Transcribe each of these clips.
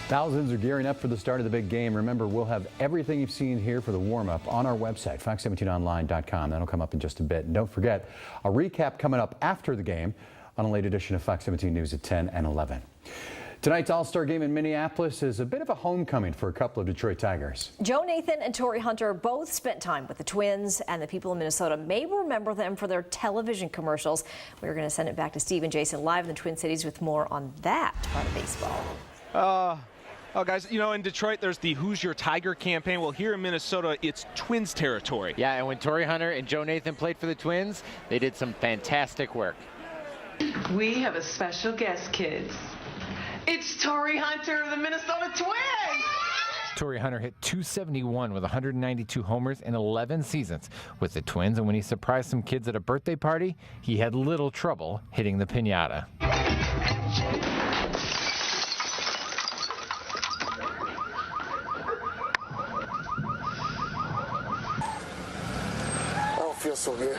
Thousands are gearing up for the start of the big game. Remember, we'll have everything you've seen here for the warm-up on our website, fox17online.com. That'll come up in just a bit. And don't forget, a recap coming up after the game on a late edition of Fox 17 News at 10 and 11. Tonight's All-Star game in Minneapolis is a bit of a homecoming for a couple of Detroit Tigers. Joe Nathan and Torrey Hunter both spent time with the Twins, and the people in Minnesota may remember them for their television commercials. We're going to send it back to Steve and Jason live in the Twin Cities with more on that part of baseball. Oh, guys, you know, in Detroit, there's the Who's Your Tiger campaign. Well, here in Minnesota, it's Twins territory. Yeah, and when Torrey Hunter and Joe Nathan played for the Twins, they did some fantastic work. We have a special guest, kids. It's Torrey Hunter of the Minnesota Twins! Torrey Hunter hit .271 with 192 homers in 11 seasons with the Twins, and when he surprised some kids at a birthday party, he had little trouble hitting the piñata. Feels so good.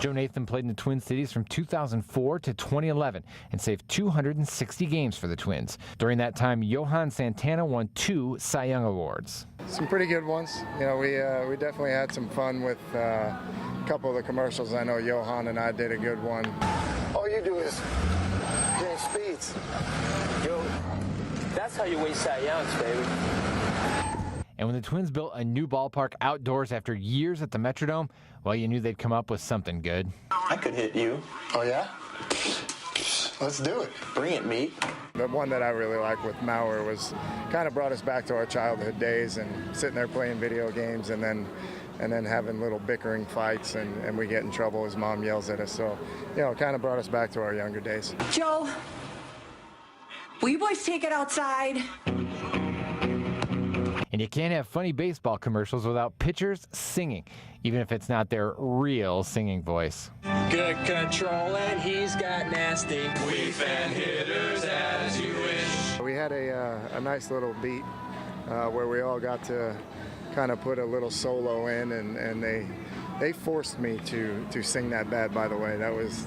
Joe Nathan played in the Twin Cities from 2004 to 2011 and saved 260 games for the Twins. During that time, Johan Santana won 2 Cy Young Awards. Some pretty good ones. You know, we definitely had some fun with a couple of the commercials. I know Johan and I did a good one. All you do is gain speeds. Joe, that's how you win Cy Youngs, baby. And when the Twins built a new ballpark outdoors after years at the Metrodome, well, you knew they'd come up with something good. I could hit you. Oh, yeah? Let's do it. Bring it, meat. The one that I really liked with Mauer was kind of brought us back to our childhood days and sitting there playing video games and then having little bickering fights and we get in trouble as Mom yells at us. So, you know, it kind of brought us back to our younger days. Joe, will you boys take it outside? And you can't have funny baseball commercials without pitchers singing, even if it's not their real singing voice. Good control, and he's got nasty. We fan hitters as you wish. We had a nice little beat where we all got to kind of put a little solo in, and they forced me to sing that bad, by the way. That was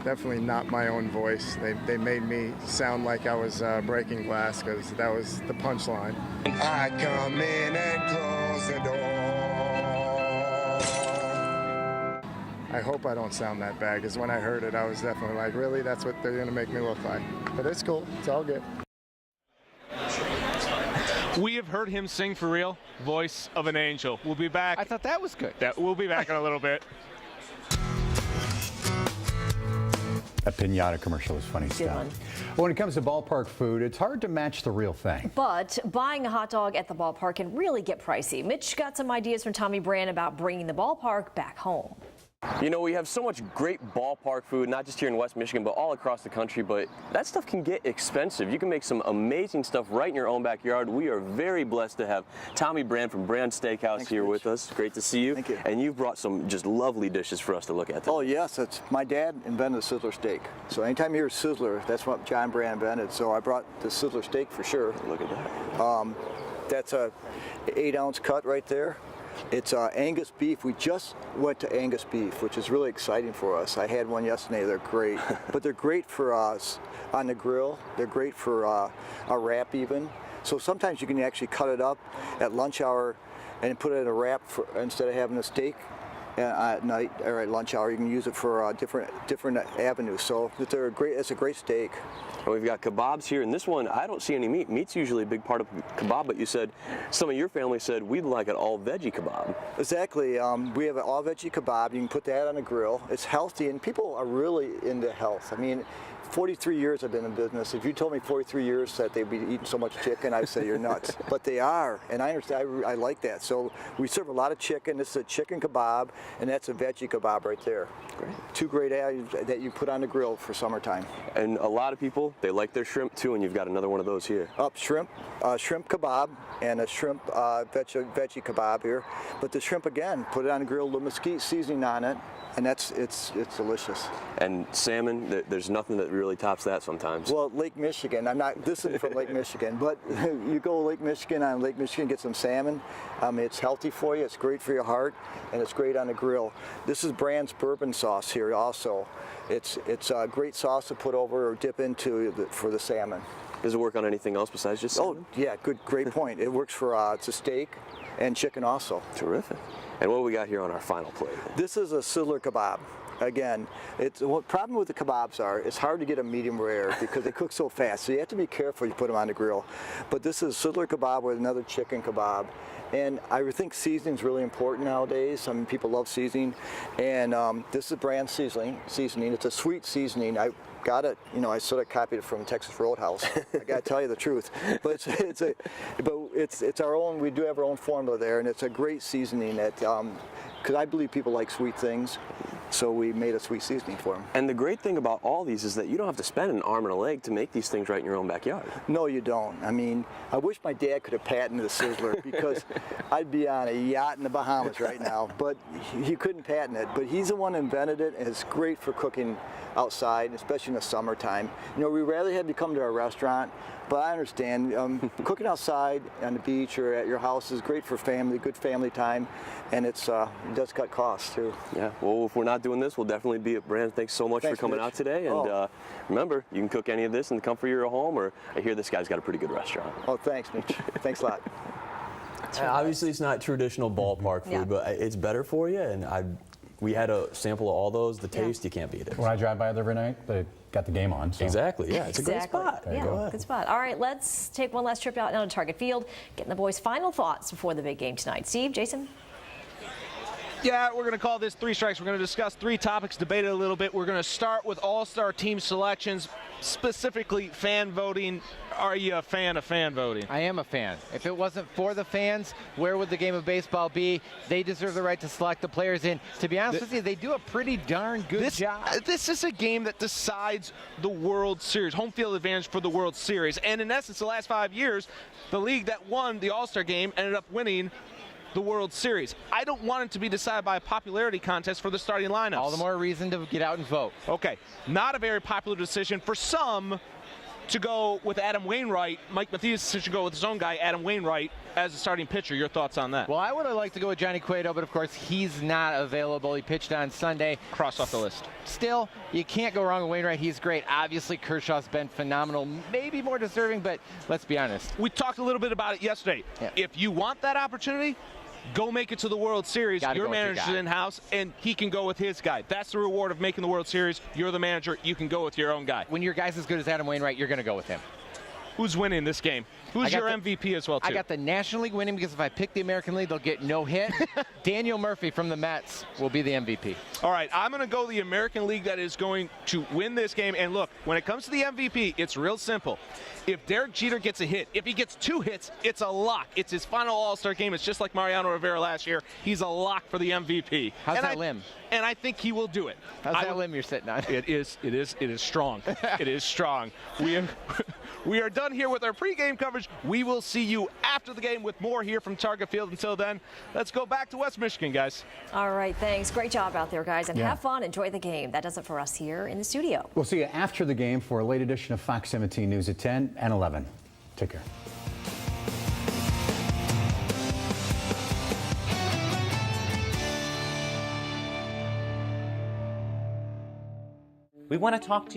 definitely not my own voice. They made me sound like I was breaking glass because that was the punchline. I come in and close the door. I hope I don't sound that bad because when I heard it, I was definitely like, really? That's what they're going to make me look like? But it's cool. It's all good. We have heard him sing for real. Voice of an angel. We'll be back. I thought that was good. We'll be back in a little bit. That piñata commercial was funny stuff. When it comes to ballpark food, it's hard to match the real thing. But buying a hot dog at the ballpark can really get pricey. Mitch got some ideas from Tommy Brand about bringing the ballpark back home. You know, we have so much great ballpark food, not just here in West Michigan, but all across the country, but that stuff can get expensive. You can make some amazing stuff right in your own backyard. We are very blessed to have Tommy Brand from Brand Steakhouse here with us. Great to see you. Thank you. And you've brought some just lovely dishes for us to look at today. Oh, yes. My dad invented the Sizzler steak. So anytime you hear Sizzler, that's what John Brand invented. So I brought the Sizzler steak for sure. Look at that. That's a 8-ounce cut right there. It's Angus beef. We just went to Angus beef, which is really exciting for us. I had one yesterday. They're great. But they're great for us on the grill. They're great for a wrap even. So sometimes you can actually cut it up at lunch hour and put it in a wrap instead of having a steak at night or at lunch hour. You can use it for different avenues. So it's a great steak. And we've got kebabs here, and this one, I don't see any meat. Meat's usually a big part of kebab, but you said, some of your family said we'd like an all-veggie kebab. Exactly. We have an all-veggie kebab. You can put that on a grill. It's healthy, and people are really into health. I mean, 43 years I've been in business. If you told me 43 years that they'd be eating so much chicken, I'd say you're nuts. But they are, and I understand. I like that. So we serve a lot of chicken. This is a chicken kebab, and that's a veggie kebab right there. Great. 2 great items that you put on the grill for summertime. And a lot of people, they like their shrimp too, and you've got another one of those here. Shrimp kebab and a shrimp veggie kebab here. But the shrimp again, put it on the grill, a little mesquite seasoning on it. And it's delicious. And salmon, there's nothing that really tops that sometimes. Well, Lake Michigan, this isn't from Lake Michigan, but you go to Lake Michigan, get some salmon. It's healthy for you, it's great for your heart, and it's great on the grill. This is Brand's bourbon sauce here also. It's a great sauce to put over or dip into for the salmon. Does it work on anything else besides just salmon? Oh, yeah, great point. It works for, it's a steak and chicken also. Terrific. And what do we got here on our final plate? This is a sizzler kebab. Again, what problem with the kebabs are, it's hard to get a medium rare because they cook so fast. So you have to be careful you put them on the grill. But this is sizzler kebab with another chicken kebab. And I think seasoning is really important nowadays. I mean, people love seasoning. And this is brand seasoning. It's a sweet seasoning. I got it, I sort of copied it from Texas Roadhouse. I got to tell you the truth. But it's our own. We do have our own formula there, and it's a great seasoning that because I believe people like sweet things. So we made a sweet seasoning for them. And the great thing about all these is that you don't have to spend an arm and a leg to make these things right in your own backyard. No, you don't. I mean, I wish my dad could have patented the sizzler because I'd be on a yacht in the Bahamas right now. But he couldn't patent it. But he's the one who invented it, and it's great for cooking outside, especially in the summertime. We rarely have you come to our restaurant, but I understand cooking outside on the beach or at your house is great for family, good family time, and it does cut costs too. Yeah, well, if we're not doing this, we'll definitely be at Brand. Thanks so much for coming out today, and remember, you can cook any of this in the comfort of your home, or I hear this guy's got a pretty good restaurant. Oh, thanks, Mitch. Thanks a lot. Obviously, it's not traditional ballpark food, but it's better for you, and we had a sample of all those. The taste, you can't beat it. When I drive by there every night, they got the game on. So. Exactly, yeah, it's a great spot. Yeah, good spot. All right, let's take one last trip out now to Target Field, getting the boys' final thoughts before the big game tonight. Steve, Jason? Yeah, we're going to call this Three Strikes. We're going to discuss three topics, debate it a little bit. We're going to start with all-star team selections, specifically fan voting. Are you a fan of fan voting? I am a fan. If it wasn't for the fans, where would the game of baseball be? They deserve the right to select the players in. To be honest with you, they do a pretty darn good job. This is a game that decides the World Series, home field advantage for the World Series. And in essence, the last 5 years, the league that won the All-Star game ended up winning the World Series. I don't want it to be decided by a popularity contest for the starting lineups. All the more reason to get out and vote. Okay, not a very popular decision. For some to go with Adam Wainwright, Mike Matthias should go with his own guy, Adam Wainwright, as a starting pitcher. Your thoughts on that? Well, I would have liked to go with Johnny Cueto, but of course he's not available. He pitched on Sunday. Cross off the list. Still, you can't go wrong with Wainwright. He's great. Obviously, Kershaw's been phenomenal. Maybe more deserving, but let's be honest. We talked a little bit about it yesterday. Yeah. If you want that opportunity, go make it to the World Series. Your manager's in-house, and he can go with his guy. That's the reward of making the World Series. You're the manager. You can go with your own guy. When your guy's as good as Adam Wainwright, you're going to go with him. Who's winning this game? Who's your MVP as well, too? I got the National League winning because if I pick the American League, they'll get no hit. Daniel Murphy from the Mets will be the MVP. All right, I'm going to go the American League that is going to win this game. And look, when it comes to the MVP, it's real simple. If Derek Jeter gets a hit, if he gets 2 hits, it's a lock. It's his final All-Star game. It's just like Mariano Rivera last year. He's a lock for the MVP. How's that limb? And I think he will do it. How's that limb you're sitting on? It is strong. It is strong. We are done here with our pregame coverage. We will see you after the game with more here from Target Field. Until then, let's go back to West Michigan, guys. All right, thanks. Great job out there, guys. And have fun. Enjoy the game. That does it for us here in the studio. We'll see you after the game for a late edition of Fox 17 News at 10 and 11. Take care. We want to talk to you